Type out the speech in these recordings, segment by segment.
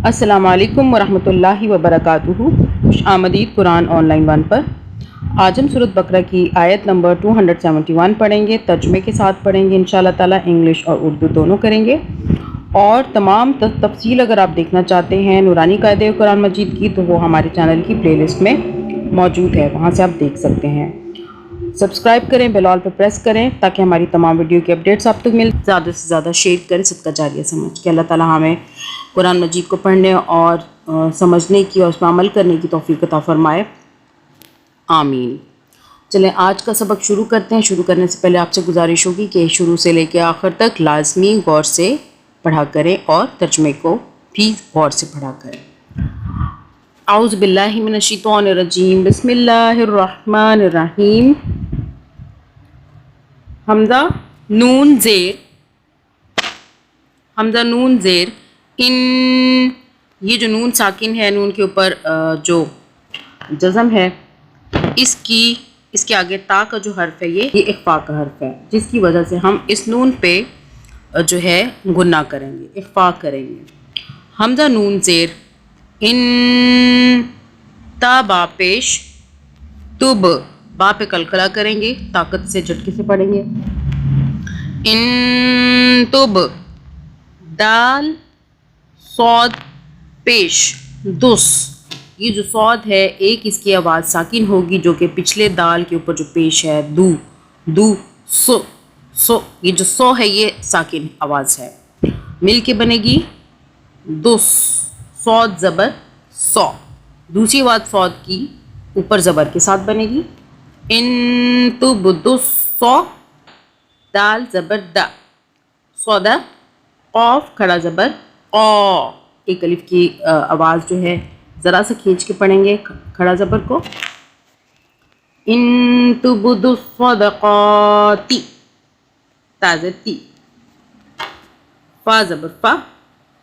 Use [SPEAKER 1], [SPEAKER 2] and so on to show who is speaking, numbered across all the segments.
[SPEAKER 1] السلام علیکم ورحمۃ اللہ وبرکاتہ۔ خوش آمدید قرآن آن لائن 1 پر۔ آج ہم سورۃ بقرہ کی آیت نمبر 271 پڑھیں گے، ترجمے کے ساتھ پڑھیں گے انشاءاللہ تعالیٰ، انگلش اور اردو دونوں کریں گے، اور تمام تفصیل اگر آپ دیکھنا چاہتے ہیں نورانی قاعدے قرآن مجید کی تو وہ ہمارے چینل کی پلے لسٹ میں موجود ہے، وہاں سے آپ دیکھ سکتے ہیں۔ سبسکرائب کریں، بیل آل پہ پریس کریں تاکہ ہماری تمام ویڈیو کی اپڈیٹس آپ تک مل۔ زیادہ سے زیادہ شیئر کریں، صدقہ جاریہ سمجھ کے۔ اللہ تعالیٰ ہمیں قرآن مجید کو پڑھنے اور سمجھنے کی اور اس پر عمل کرنے کی توفیق عطا فرمائے، آمین۔ چلیں آج کا سبق شروع کرتے ہیں۔ شروع کرنے سے پہلے آپ سے گزارش ہوگی کہ شروع سے لے کے آخر تک لازمی غور سے پڑھا کریں اور ترجمے کو بھی غور سے پڑھا کریں۔ اعوذ باللہ من الشیطان الرجیم، بسم اللہ الرحمن الرحیم۔ حمزہ نون زیر ان، یہ جو نون ساکن ہے، نون کے اوپر جو جزم ہے، اس کے آگے تا کا جو حرف ہے یہ اخفاء کا حرف ہے، جس کی وجہ سے ہم اس نون پہ جو ہے غنہ کریں گے، اخفاء کریں گے۔ حمزہ نون زیر ان، تا با پیش تب، با پہ کلکلا کریں گے، طاقت سے جھٹکے سے پڑھیں گے۔ ان تب، دال صاد پیش دس، یہ جو صاد ہے ایک اس کی آواز ساکن ہوگی جو کہ پچھلے دال کے اوپر جو پیش ہے، دو سو، یہ جو سو ہے یہ ساکن آواز ہے، مل کے بنے گی دس، صاد زبر سو۔ دوسری آواز صاد کی اوپر زبر کے ساتھ بنے گی، ان تب دس سو، دال زبر دا، سودا، قاف کھڑا زبر قا، ایک الف کی آواز جو ہے ذرا سا کھینچ کے پڑھیں گے کھڑا زبر کو، ان تبدوا الصدقات، تا زبر تی، فا زبر فا،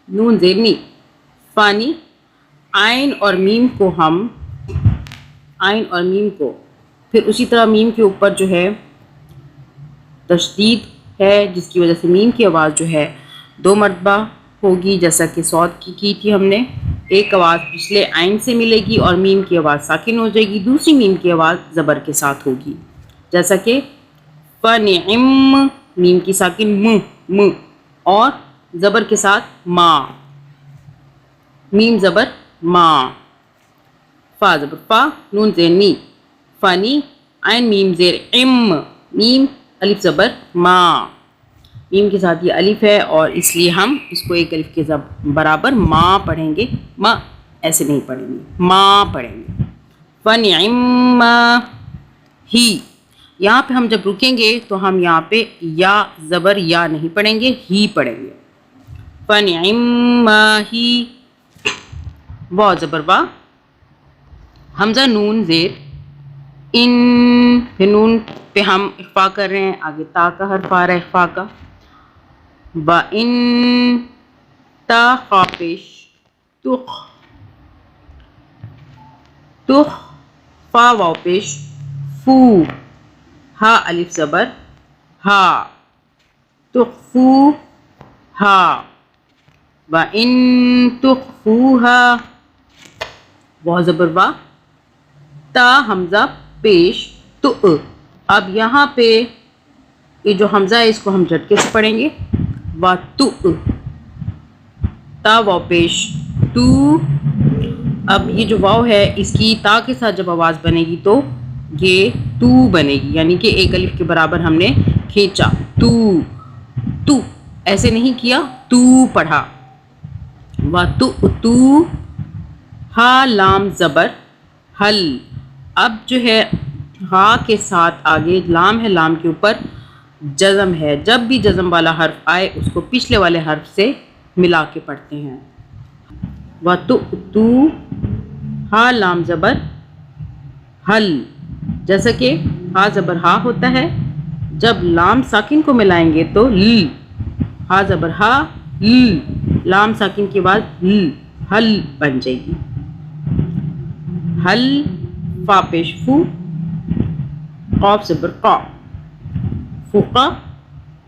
[SPEAKER 1] نون زیر نی، فانی۔ عین اور میم کو پھر اسی طرح میم کے اوپر جو ہے تشدید ہے، جس کی وجہ سے میم کی آواز جو ہے 2 مرتبہ ہوگی، جیسا کہ صاد کی تھی ہم نے۔ ایک آواز پچھلے عین سے ملے گی اور میم کی آواز ساکن ہو جائے گی، دوسری میم کی آواز زبر کے ساتھ ہوگی، جیسا کہ فنعم، میم کی ساکن م، اور زبر کے ساتھ ما، میم زبر ما، فا زبر فا، نون زیر نی، فانی، عین میم زیر ام، میم الف زبر ما، میم کے ساتھ یہ الف ہے اور اس لیے ہم اس کو ایک الف کے برابر ما پڑھیں گے، ما ایسے نہیں پڑھیں گے، ما پڑھیں گے۔ فنعم ہی، یہاں پہ ہم جب رکیں گے تو ہم یہاں پہ یا زبر یا نہیں پڑھیں گے، ہی پڑھیں گے۔ فنعم ہی، وا زبر وا، حمزہ نون زیر ان، پھر نون پہ ہم اخفاء کر رہے ہیں، آگے تا کا حرف آ رہا ہے اخفاء کا، با ان، تا خا پیش تخ، فا واو پیش فو، ہا الف زبر ہا، تخفو ہا، با ان تخفوہا، وا زبر وا، تا حمزہ پیش تو، اب یہاں پہ یہ جو حمزہ ہے اس کو ہم جھٹکے سے پڑھیں گے، وا تو، تا واو پیش تو، اب یہ جو واو ہے اس کی تا کے ساتھ جب آواز بنے گی تو یہ تو بنے گی، یعنی کہ ایک الف کے برابر ہم نے کھینچا، تو ایسے نہیں کیا، تو پڑھا، وا تو، ہا لام زبر حل، اب جو ہے ہا کے ساتھ آگے لام ہے، لام کے اوپر جزم ہے، جب بھی جزم والا حرف آئے اس کو پچھلے والے حرف سے ملا کے پڑھتے ہیں، وَتُؤْتُو، ہا لام زبر حل، جیسا کہ ہا زبر ہا ہوتا ہے، جب لام ساکن کو ملائیں گے تو ل، ہا زبر ہا ل، لام ساکن کے بعد ل، حل بن جائے گی، حل، فا پیش فو، قاف زبر قا، فقا،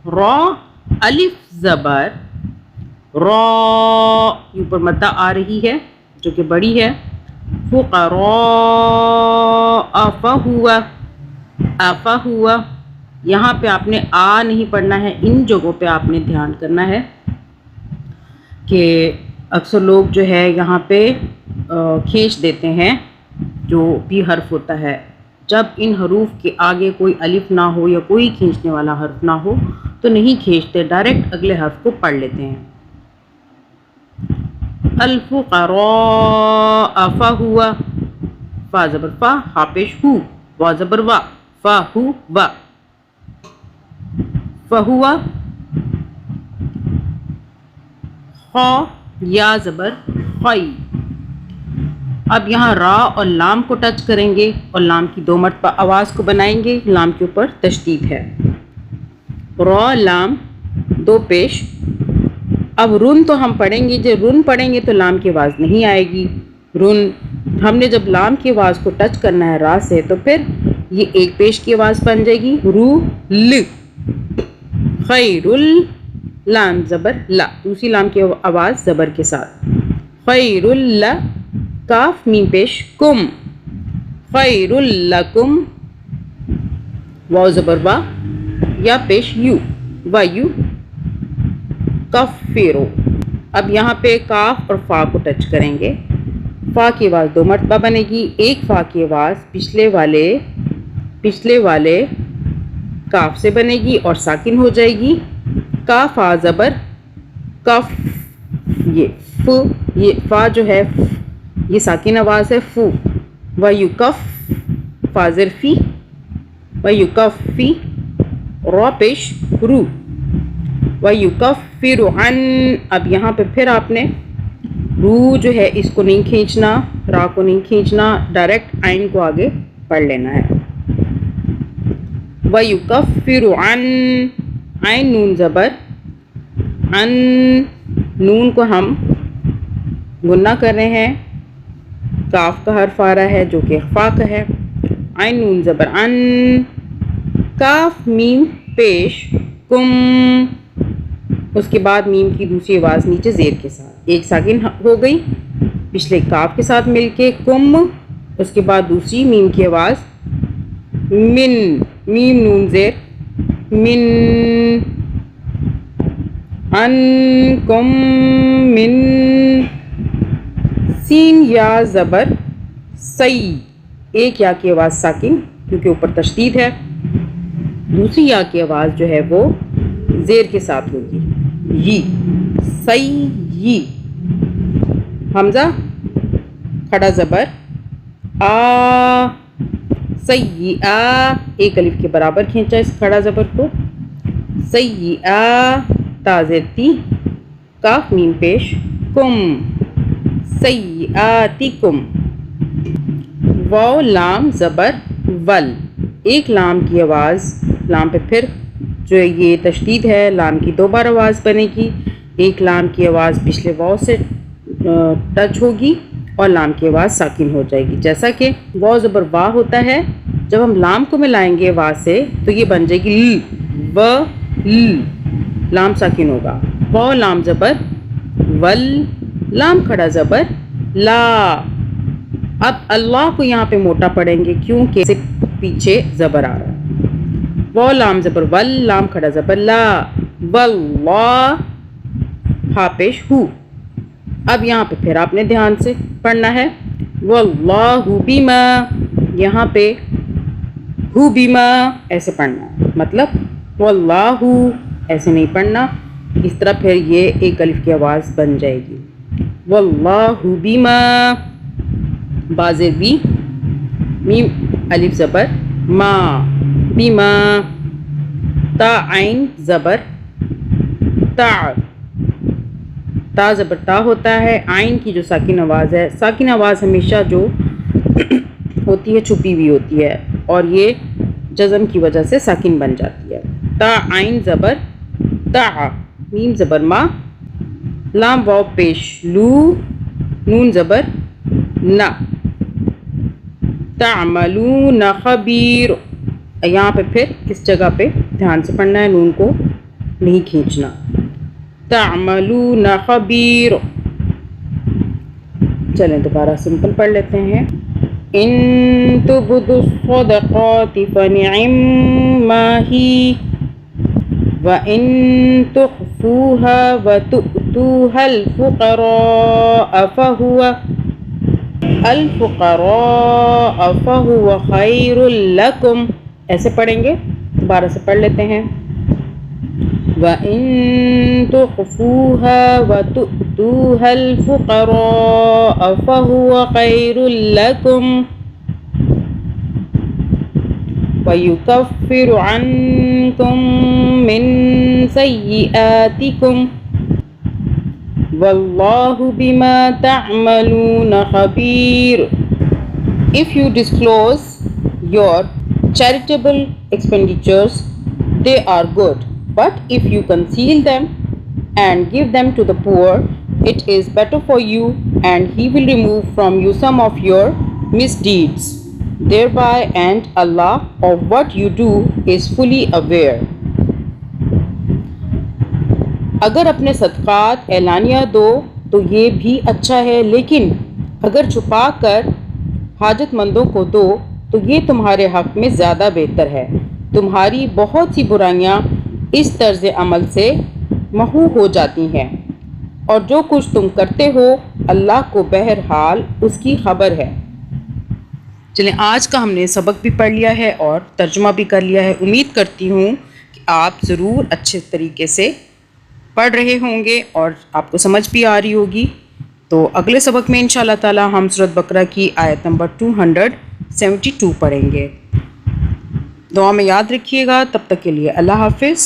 [SPEAKER 1] را الف زبر را اوپر مدہ آ رہی ہے جو کہ بڑی ہے. فقراء فہوا یہاں پہ آپ نے آ نہیں پڑھنا ہے. ان جگہوں پہ آپ نے دھیان کرنا ہے کہ اکثر لوگ جو ہے یہاں پہ کھینچ دیتے ہیں جو بھی حرف ہوتا ہے. جب ان حروف کے آگے کوئی الف نہ ہو یا کوئی کھینچنے والا حرف نہ ہو تو نہیں کھینچتے، ڈائریکٹ اگلے حرف کو پڑھ لیتے ہیں. الفقراء فہوا فا زبر فا ہا پیش ہو وا زبر وا فہوا فہوا خا یا زبر خی. اب یہاں را اور لام کو ٹچ کریں گے اور لام کی 2 مرتبہ آواز کو بنائیں گے. لام کے اوپر تشدید ہے. را لام 2 پیش. اب رن تو ہم پڑھیں گے، جب رن پڑھیں گے تو لام کی آواز نہیں آئے گی. رن ہم نے جب لام کی آواز کو ٹچ کرنا ہے را سے تو پھر یہ 1 پیش کی آواز بن جائے گی. رو ل خیر لام زبر لا، دوسری لام کی آواز زبر کے ساتھ. خیر لا کاف میم پیش کم خیر لکم واو زبر وا یا پیش یو و یو کفرو. اب یہاں پہ کاف اور فا کو ٹچ کریں گے. فا کی آواز 2 مرتبہ بنے گی. ایک فا کی آواز پچھلے والے کاف سے بنے گی اور ساکن ہو جائے گی. کاف فا زبر کف یہ فا جو ہے یہ ساکن آواز ہے. فو و یو کف فا ظرفی و یو کف فی را پیش رو وَيُكَفِّرُ عَنْ. اب یہاں پہ پھر آپ نے رو جو ہے اس کو نہیں کھینچنا، را کو نہیں کھینچنا، ڈائریکٹ عین کو آگے پڑھ لینا ہے. وَيُكَفِّرُ عَنْ عین نون زبر عن نون کو ہم گنہ کر رہے ہیں. کاف کا حرف آ رہا ہے جو کہ اخفا کا ہے. عین نون زبر عن کاف میم پیش کم. اس کے بعد میم کی دوسری آواز نیچے زیر کے ساتھ ایک ساکن ہو گئی پچھلے کاف کے ساتھ مل کے کم. اس کے بعد دوسری میم کی آواز من میم نون زیر من ان کم من سین یا زبر سی. ایک یا کی آواز ساکن کیونکہ اوپر تشدید ہے. دوسری یا کی آواز جو ہے وہ زیر کے ساتھ ہوگی ی سی ی. حمزہ کھڑا زبر آ سیئہ ایک الف کے برابر کھینچا اس کھڑا زبر کو. سیئہ تا زیر تی کاف میم پیش کم سیئاتکم. واو لام زبر ول ایک لام کی آواز لام پہ پھر جو یہ تشدید ہے لام کی 2 بار آواز بنے گی. ایک لام کی آواز پچھلے واو سے ٹچ ہوگی اور لام کی آواز ساکن ہو جائے گی. جیسا کہ واو زبر وا ہوتا ہے جب ہم لام کو ملائیں گے وا سے تو یہ بن جائے گی ل و ل لام ساکن ہوگا. واو لام زبر ول لام کھڑا زبر لا. اب اللہ کو یہاں پہ موٹا پڑھیں گے کیونکہ پیچھے زبر آ رہا ہے. واو لام زبر ول لام کھڑا زبر لا واللہ ہا پیش ہو. اب یہاں پہ پھر آپ نے دھیان سے پڑھنا ہے. واللہ بما یہاں پہ ہو بما ایسے پڑھنا ہے، مطلب واللہ ایسے نہیں پڑھنا. اس طرح پھر یہ ایک الف کی آواز بن جائے گی. واللہ بما بازر بی میم الف زبر ما بما تا عین زبر تا تا زبر تا ہوتا ہے. عین کی جو ساکن آواز ہے ساکن آواز ہمیشہ جو ہوتی ہے چھپی ہوئی ہوتی ہے اور یہ جزم کی وجہ سے ساکن بن جاتی ہے. تا عین زبر تا میم زبر ما لام واو پیش لو نون زبر نا تعملون خبیر. یہاں پہ پھر اس جگہ پہ دھیان سے پڑھنا ہے، نون کو نہیں کھینچنا. تعملون خبیر. چلیں دوبارہ سمپل پڑھ لیتے ہیں. ان تبدوا الصدقات فنعما ہی وَإِن تُخْفُوهَا وَتُؤْتُوهَا الْفُقَرَاءَ خَيْرٌ لَكُمْ. ایسے پڑھیں گے. دوبارہ سے پڑھ لیتے ہیں. وَإِن تُخْفُوهَا وَتُؤْتُوهَا الْفُقَرَاءَ فَهُوَ خَيْرٌ لَكُمْ وَيُكَفِّرُ عَنكُم مِّن سَيِّئَاتِكُمْ وَاللَّهُ بِمَا تَعْمَلُونَ خَبِيرٌ. If you disclose your charitable expenditures, they are good. But if you conceal them and give them to the poor, it is better for you, and He will remove from you some of your misdeeds thereby, and Allah of what you do is fully aware. اگر اپنے صدقات اعلانیہ دو تو یہ بھی اچھا ہے، لیکن اگر چھپا کر حاجت مندوں کو دو تو یہ تمہارے حق میں زیادہ بہتر ہے. تمہاری بہت سی برائیاں اس طرز عمل سے محو ہو جاتی ہیں، اور جو کچھ تم کرتے ہو اللہ کو بہرحال اس کی خبر ہے. چلیں آج کا ہم نے سبق بھی پڑھ لیا ہے اور ترجمہ بھی کر لیا ہے. امید کرتی ہوں کہ آپ ضرور اچھے طریقے سے پڑھ رہے ہوں گے اور آپ کو سمجھ بھی آ رہی ہوگی. تو اگلے سبق میں انشاءاللہ تعالی ہم سورۃ بقرہ کی آیت نمبر 272 پڑھیں گے. دعا میں یاد رکھیے گا. تب تک کے لیے اللہ حافظ.